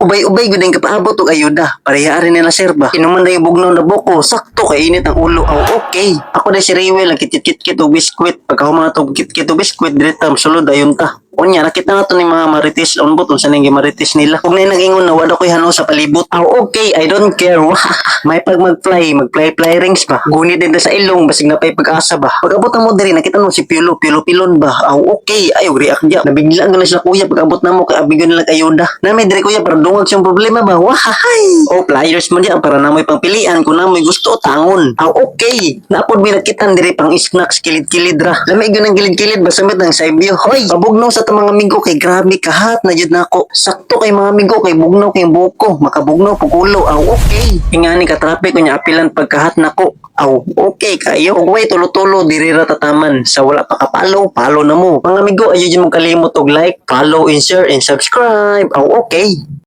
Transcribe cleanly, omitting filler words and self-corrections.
Ubay-ubay gud ang kapaabot og ayuda. Parehari nila sir ba. Inuman na yung bugnaw na buko, sakto kay init ang ulo. Aw okay. Ako na si Riwel ang kitkit-kit og biskwit. Pagka humana tog kitkit og biskwit, direta sulod ayon ta. Unya, nakita na to ni mga marites on bot unsa nang marites nila. Kung nay nag-ingon na wala ko'y hano sa palibot. Aw okay, I don't care. May pag mag-fly rings ba. Gunit din sa ilong basig na pay pag-asa ba. Pag-abot na mo diri nakita mo si Piolo-pilon ba. Aw okay, ayo react dia. Nabigla ang sila kuya pag-abot na mo kay abigon nila ayuda. Nami diri kuya para dungog siyang problema ba. Wahay. O flyers man diya para namoy pangpilian kung namoy gusto tangon. Aw okay. Naapod mi nakitan diri pang snacks kilid-kilid ra. Lami gyud ang kilid-kilid ba sumit ng side view. Hoy, pabugnaw sa mga amigo kay grabe kahat na jud nako. Sakto kay mga amigo kay bugnaw kay buko, makabugnaw pugulo. Aw okay. Ingani ka traffic kunya apilan pagkahat nako. Aw okay kayo. Ug way tulo-tulo diri ra tataman. Sa wala pa kapalo, palo na mo. Mga amigo ayo jud mo kalimot og like, follow and share and subscribe. Aw okay.